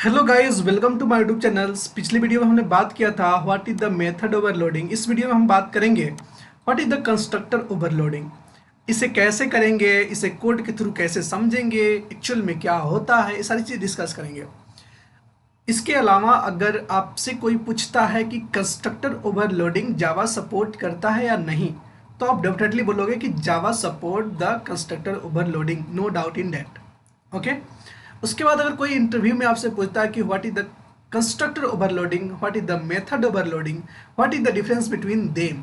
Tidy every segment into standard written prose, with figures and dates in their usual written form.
Hello guys, welcome to my YouTube channels. पिछली video में हमने बात किया था what is the method overloading. इस वीडियो में हम बात करेंगे what is the constructor overloading. इसे कैसे करेंगे, इसे कोड के थ्रू कैसे समझेंगे, एक्चुअल में क्या होता है, ये सारी चीज़ डिस्कस करेंगे। इसके अलावा अगर आपसे कोई पूछता है कि कंस्ट्रक्टर ओवरलोडिंग जावा सपोर्ट करता है या नहीं, तो आप डेफिनेटली बोलोगे कि Java support the constructor overloading, no doubt in that. Okay. उसके बाद अगर कोई इंटरव्यू में आपसे पूछता है कि what is the constructor overloading, what is the method overloading, what is the difference between them,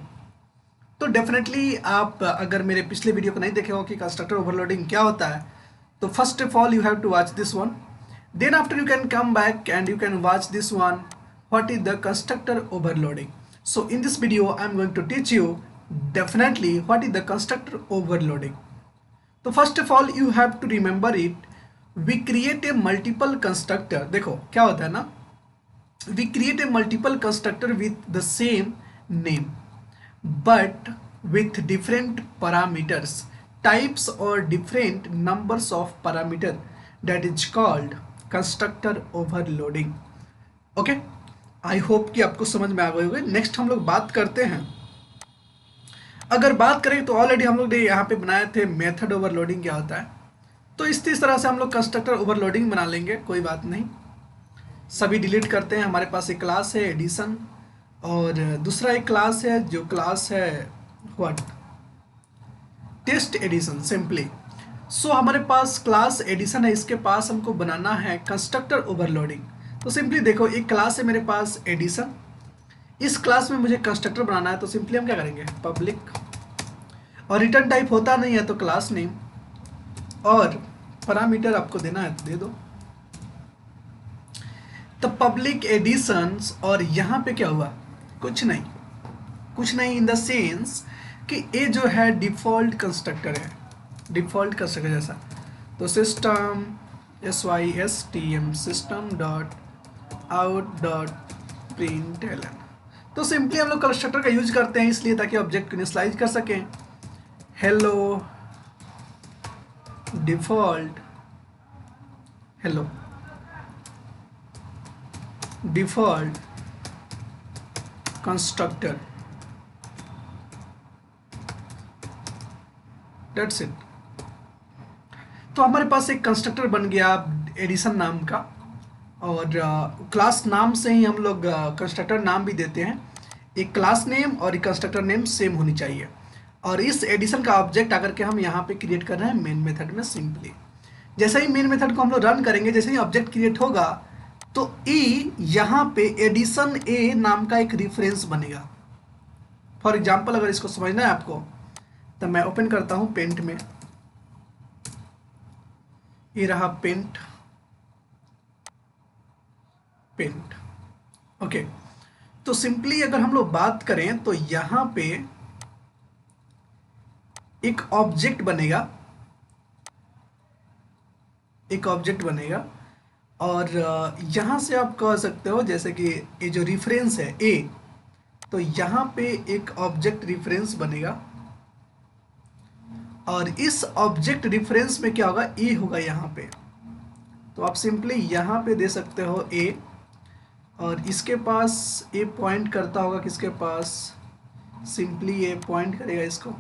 तो डेफिनेटली आप अगर मेरे पिछले वीडियो को नहीं देखे हो कि कंस्ट्रक्टर ओवरलोडिंग क्या होता है, तो first of all you have to watch this one, then after you can come back and you can watch this one, what is the constructor overloading. So in this video I am going to teach you definitely what is the constructor overloading. So first of all you have to remember it, we create a multiple constructor. देखो क्या होता है ना, we create a multiple constructor with the same name but with different parameters, types or different numbers of parameter, that is called constructor overloading. Okay, I hope कि आपको समझ में आ गई होगी। नेक्स्ट हम लोग बात करते हैं, अगर बात करें तो ऑलरेडी हम लोग ने यहाँ पे बनाए थे मेथड ओवरलोडिंग क्या होता है, तो इस तरह से हम लोग कंस्ट्रक्टर ओवरलोडिंग बना लेंगे, कोई बात नहीं। सभी डिलीट करते हैं। हमारे पास एक क्लास है एडिशन और दूसरा एक क्लास है जो क्लास है व्हाट, टेस्ट एडिशन सिंपली। सो हमारे पास क्लास एडिशन है, इसके पास हमको बनाना है कंस्ट्रक्टर ओवरलोडिंग। तो सिंपली देखो, एक क्लास है मेरे पास एडिशन, इस क्लास में मुझे कंस्ट्रक्टर बनाना है, तो सिंपली हम क्या करेंगे पब्लिक, और रिटर्न टाइप होता नहीं है तो क्लास नेम, और पैरामीटर आपको देना है तो दे दो। तो पब्लिक एडिशंस, और यहाँ पे क्या हुआ, कुछ नहीं इन द सेंस कि ये जो है डिफ़ॉल्ट कंस्ट्रक्टर है, डिफ़ॉल्ट कंस्ट्रक्टर जैसा। तो system SYSTM system dot out dot println, तो सिंपली हम लोग कंस्ट्रक्टर का यूज करते हैं इसलिए ताकि ऑब्जेक्ट को इनिशियलाइज कर सकें। Hello default, hello default constructor, that's it. तो हमारे पास एक कंस्ट्रक्टर बन गया एडिशन नाम का, और क्लास नाम से ही हम लोग कंस्ट्रक्टर नाम भी देते हैं। एक क्लास नेम और एक कंस्ट्रक्टर नेम सेम होनी चाहिए, और इस एडिशन का ऑब्जेक्ट आकर के हम यहाँ पे क्रिएट कर रहे हैं मेन मेथड में। सिंपली जैसे ही मेन मेथड को हम लोग रन करेंगे, जैसे ही ऑब्जेक्ट क्रिएट होगा तो यहाँ पे एडिशन ए नाम का एक रिफरेंस बनेगा। फॉर एग्जाम्पल अगर इसको समझना है आपको, तो मैं ओपन करता हूँ पेंट में, ये रहा पेंट। ओके, तो सिंपली अगर हम लोग बात करें तो यहाँ पे एक ऑब्जेक्ट बनेगा, और यहाँ से आप कह सकते हो जैसे कि ये जो रिफरेंस है ए, तो यहाँ पे एक ऑब्जेक्ट रिफरेंस बनेगा, और इस ऑब्जेक्ट रिफरेंस में क्या होगा, ए होगा यहाँ पे। तो आप सिंपली यहाँ पे दे सकते हो ए, और इसके पास ए पॉइंट करता होगा किसके पास, सिंपली ए पॉइंट करेगा इसको।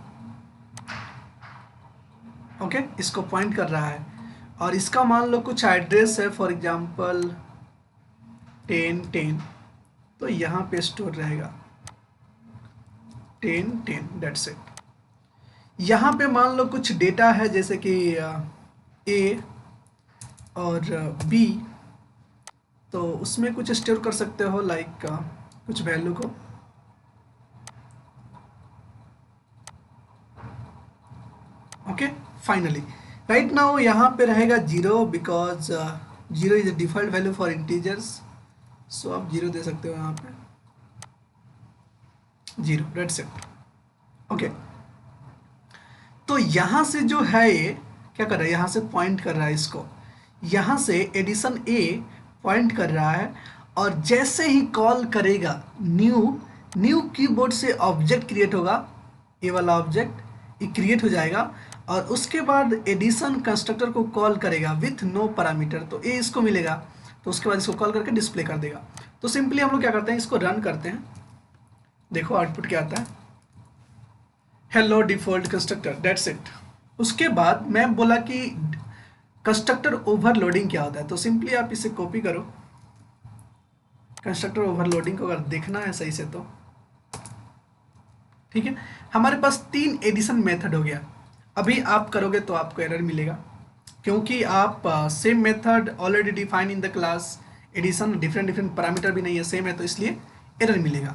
ओके, इसको पॉइंट कर रहा है, और इसका मान लो कुछ एड्रेस है, फॉर एग्जांपल 1010, तो यहाँ पे स्टोर रहेगा 1010, दैट्स इट। यहाँ पे मान लो कुछ डेटा है जैसे कि ए और बी, तो उसमें कुछ स्टोर कर सकते हो लाइक कुछ वैल्यू को। ओके, फाइनली राइट नाउ यहाँ पे रहेगा 0 because 0 is the default value for integers, so आप 0 दे सकते हो यहाँ पे 0, दैट्स इट। ओके, तो यहाँ से जो है ये क्या कर रहा है, यहाँ से पॉइंट कर रहा है इसको, यहाँ से एडिशन ए पॉइंट कर रहा है, और जैसे ही कॉल करेगा न्यू कीबोर्ड से ऑब्जेक्ट क्रिएट होगा, ये वाला ऑब्जेक्ट ये क्रिएट हो जाएगा, और उसके बाद एडिशन कंस्ट्रक्टर को कॉल करेगा विथ नो पैरामीटर, तो ये इसको मिलेगा। तो उसके बाद इसको कॉल करके डिस्प्ले कर देगा। तो सिंपली हम लोग क्या करते हैं, इसको रन करते हैं। देखो आउटपुट क्या आता है, hello default constructor, that's it. उसके बाद मैं बोला कि कंस्ट्रक्टर ओवरलोडिंग क्या होता है, तो सिंपली आप इसे कॉपी करो। कंस्ट्रक्टर ओवरलोडिंग को अगर देखना है सही से तो ठीक है, हमारे पास 3 एडिशन मेथड हो गया। अभी आप करोगे तो आपको एरर मिलेगा, क्योंकि आप same method already define in the class, addition different parameter भी नहीं है, सेम है, तो इसलिए एरर मिलेगा।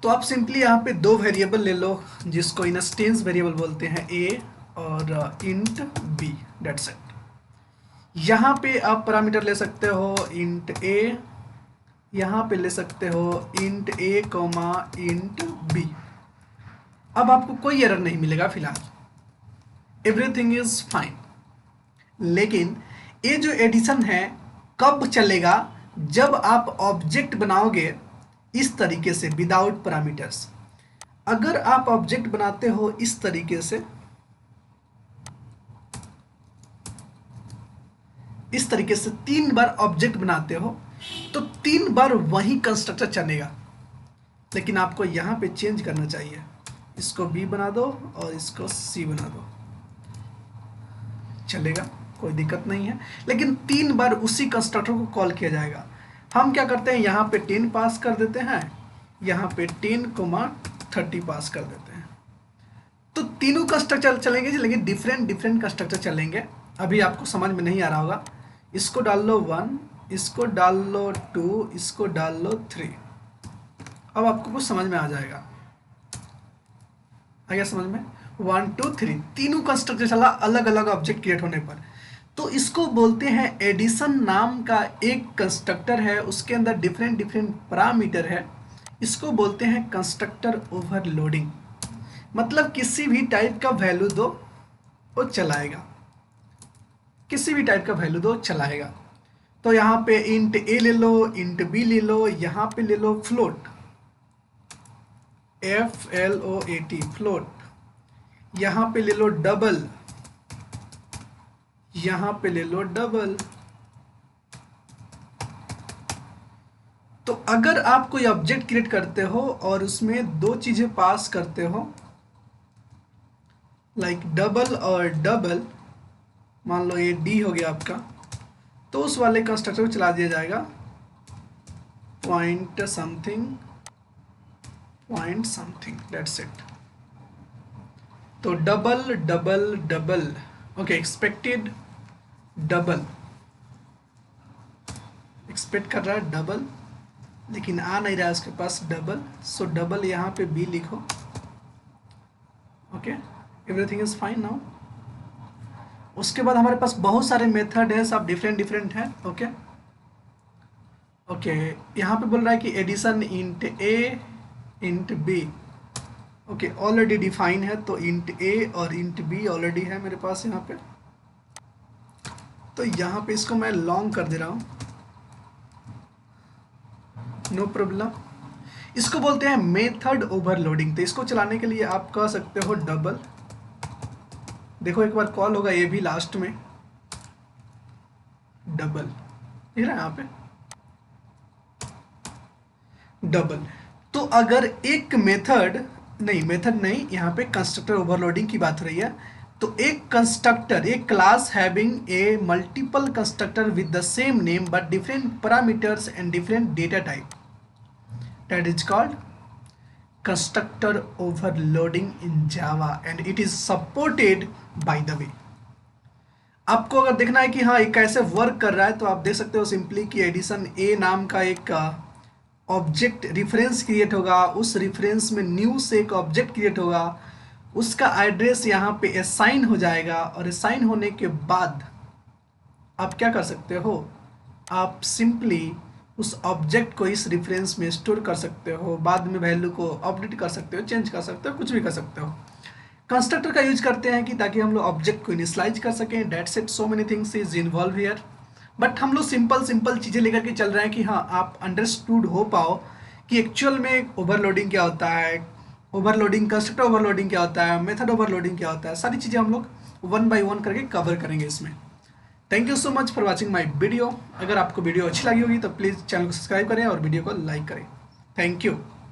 तो आप सिंपली यहाँ पे 2 वेरिएबल ले लो जिसको इंस्टेंस वेरिएबल बोलते हैं, ए और इंट बी, दैट्स इट। यहाँ पे आप पैरामीटर ले सकते हो इंट ए, यहाँ पे ले सकते हो इंट ए कॉमा इंट बी। अब आपको कोई एरर नहीं मिलेगा फिलहाल, एवरीथिंग इज फाइन। लेकिन ये जो एडिशन है कब चलेगा, जब आप ऑब्जेक्ट बनाओगे इस तरीके से विदाउट पैरामीटर्स। अगर आप ऑब्जेक्ट बनाते हो इस तरीके से, इस तरीके से 3 बार ऑब्जेक्ट बनाते हो तो 3 बार वही कंस्ट्रक्टर चलेगा। लेकिन आपको यहाँ पे चेंज करना चाहिए, इसको बी बना दो और इसको सी बना दो, चलेगा, कोई दिक्कत नहीं है। लेकिन 3 बार उसी कंस्ट्रक्टर को कॉल किया जाएगा। हम क्या करते हैं, यहाँ पे 10 पास कर देते हैं, यहाँ पे 10,30 पास कर देते हैं। तो तीनों कंस्ट्रक्टर चलेंगे, लेकिन डिफरेंट कंस्ट्रक्टर चलेंगे। अभी आपको समझ में नहीं आ रहा होगा। इसको डाल लो 1, इसको डाल लो 2, इसको डाल लो 3। अब आपको कुछ समझ में आ जाएगा, आ गया समझ में। 1 2 3 तीनों कंस्ट्रक्टर चला अलग अलग ऑब्जेक्ट क्रिएट होने पर। तो इसको बोलते हैं एडिशन नाम का एक कंस्ट्रक्टर है, उसके अंदर डिफरेंट पैरामीटर है। इसको बोलते हैं कंस्ट्रक्टर ओवरलोडिंग। मतलब किसी भी टाइप का वैल्यू दो वो चलाएगा, किसी भी टाइप का वैल्यू दो चलाएगा। तो यहाँ पे इंट ए ले लो, इंट बी ले लो, यहाँ पे ले लो फ्लोट, FLOAT फ्लोट, यहाँ पे ले लो डबल, यहाँ पे ले लो डबल। तो अगर आप कोई ऑब्जेक्ट क्रिएट करते हो और उसमें 2 चीजें पास करते हो, लाइक डबल और डबल, मान लो ये डी हो गया आपका, तो उस वाले कंस्ट्रक्टर को चला दिया जाएगा पॉइंट समथिंग, दैट्स इट। तो double double double, okay, expected double, expect कर रहा है डबल, लेकिन आ नहीं रहा है उसके पास डबल, सो डबल यहाँ पे बी लिखो। Okay, everything is fine now. उसके बाद हमारे पास बहुत सारे मेथड है, सब डिफरेंट हैं। ओके ओके, यहाँ पे बोल रहा है कि addition int A int B, okay, already define है, तो इंट ए और इंट बी ऑलरेडी है मेरे पास यहाँ पे। तो यहाँ पे इसको मैं लॉन्ग कर दे रहा हूँ, नो प्रॉब्लम। इसको बोलते हैं मेथड ओवरलोडिंग। तो इसको चलाने के लिए आप कह सकते हो डबल, देखो एक बार कॉल होगा ये भी लास्ट में, डबल, दिख रहा है यहाँ पे डबल। तो अगर एक मेथड नहीं, यहाँ पे कंस्ट्रक्टर ओवरलोडिंग की बात हो रही है। तो एक कंस्ट्रक्टर, एक class having a multiple constructor with the same name but different parameters and different data type, that is called constructor overloading in Java and it is supported by the way। आपको अगर देखना है कि हाँ ये कैसे work कर रहा है, तो आप देख सकते हो सिंपली कि एडिशन ए नाम का एक ऑब्जेक्ट रेफरेंस क्रिएट होगा, उस रेफरेंस में न्यू से एक ऑब्जेक्ट क्रिएट होगा, उसका एड्रेस यहाँ पे असाइन हो जाएगा, और असाइन होने के बाद आप क्या कर सकते हो, आप सिंपली उस ऑब्जेक्ट को इस रेफरेंस में स्टोर कर सकते हो, बाद में वैल्यू को अपडेट कर सकते हो, चेंज कर सकते हो, कुछ भी कर सकते हो। कंस्ट्रक्टर का यूज करते हैं कि ताकि हम लोग ऑब्जेक्ट को इनिशियलाइज कर सकें, that's it. So many things is involve here, but हम लोग सिंपल चीज़ें लेकर के चल रहे हैं कि हाँ आप अंडरस्टूड हो पाओ कि एक्चुअल में ओवरलोडिंग क्या होता है, ओवरलोडिंग, कंस्ट्रक्टर ओवरलोडिंग क्या होता है, मेथड ओवरलोडिंग क्या होता है। सारी चीज़ें हम लोग 1 by 1 करके कवर करेंगे इसमें। Thank you so much for watching my video. अगर आपको वीडियो अच्छी लगी होगी तो प्लीज़ चैनल को सब्सक्राइब करें और वीडियो को लाइक करें। Thank you.